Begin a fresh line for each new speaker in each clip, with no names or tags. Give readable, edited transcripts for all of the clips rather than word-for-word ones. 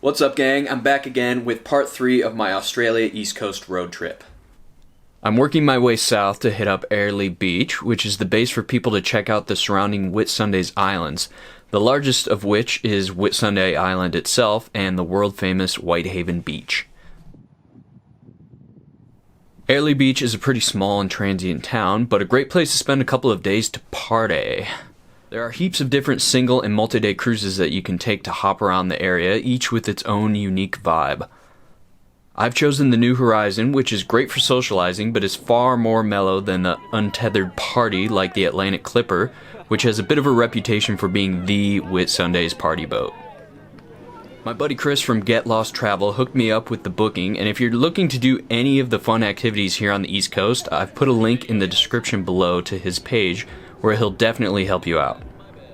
What's up, gang? I'm back again with part 3 of my Australia East Coast road trip. I'm working my way south to hit up Airlie Beach, which is the base for people to check out the surrounding Whitsundays Islands, the largest of which is Whitsunday Island itself and the world-famous Whitehaven Beach. Airlie Beach is a pretty small and transient town, but a great place to spend a couple of days to party. There are heaps of different single and multi-day cruises that you can take to hop around the area, each with its own unique vibe. I've chosen the New Horizon, which is great for socializing, but is far more mellow than the untethered party like the Atlantic Clipper, which has a bit of a reputation for being the Whitsundays party boat. My buddy Chris from Get Lost Travel hooked me up with the booking, and if you're looking to do any of the fun activities here on the East Coast, I've put a link in the description below to his page, where he'll definitely help you out.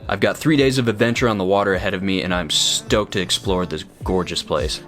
I've got 3 days of adventure on the water ahead of me, and I'm stoked to explore this gorgeous place.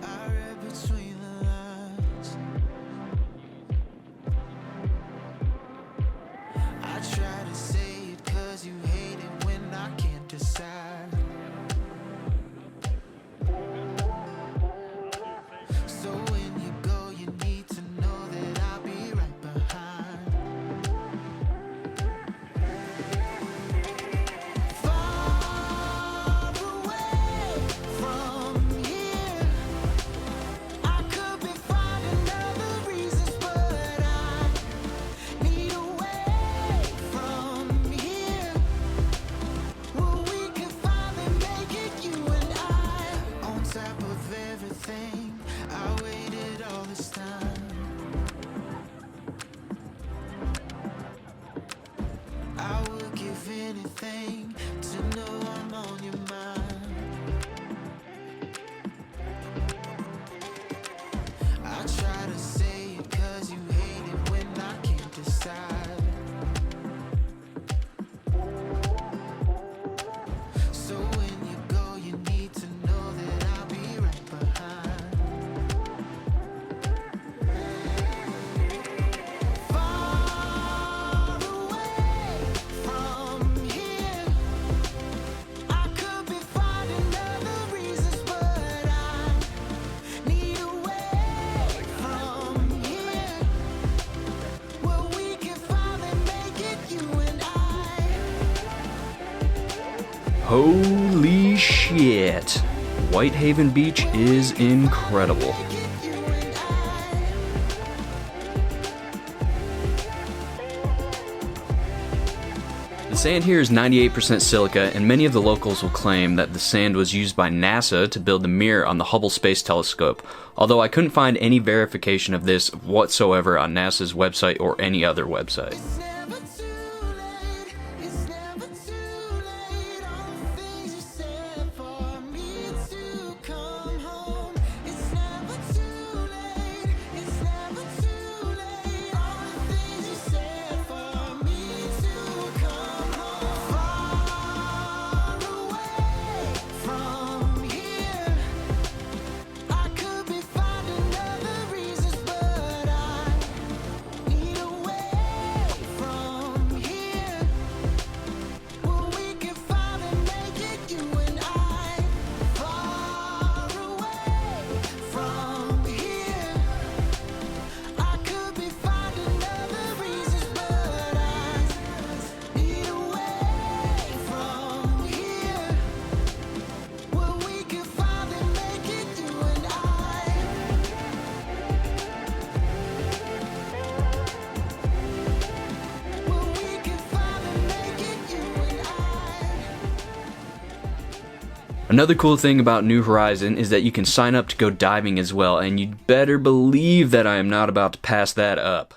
Holy shit! Whitehaven Beach is incredible. The sand here is 98% silica, and many of the locals will claim that the sand was used by NASA to build the mirror on the Hubble Space Telescope, although I couldn't find any verification of this whatsoever on NASA's website or any other website. Another cool thing about New Horizon is that you can sign up to go diving as well, and you'd better believe that I am not about to pass that up.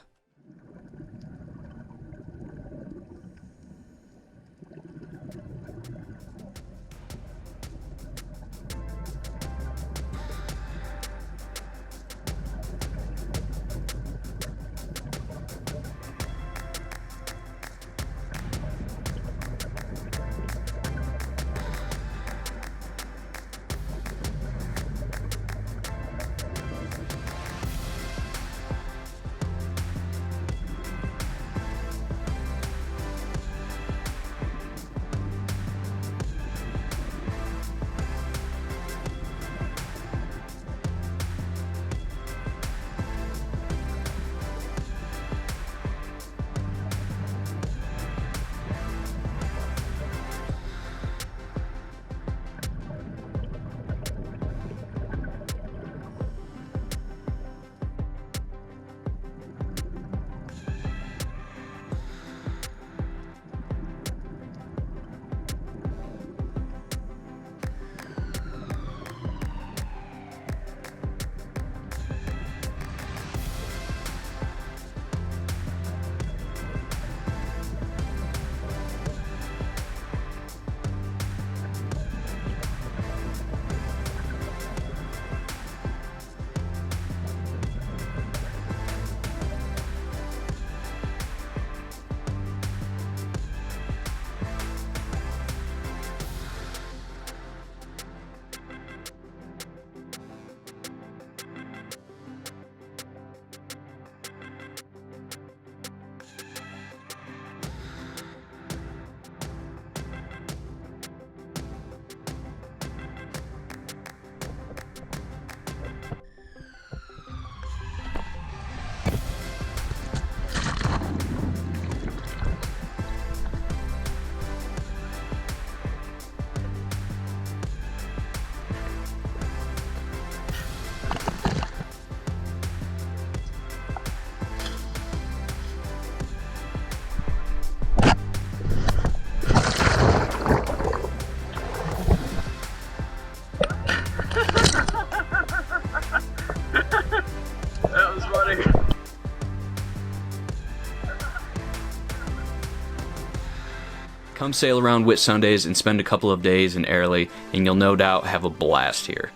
Come sail around Whitsundays and spend a couple of days in Airlie, and you'll no doubt have a blast here.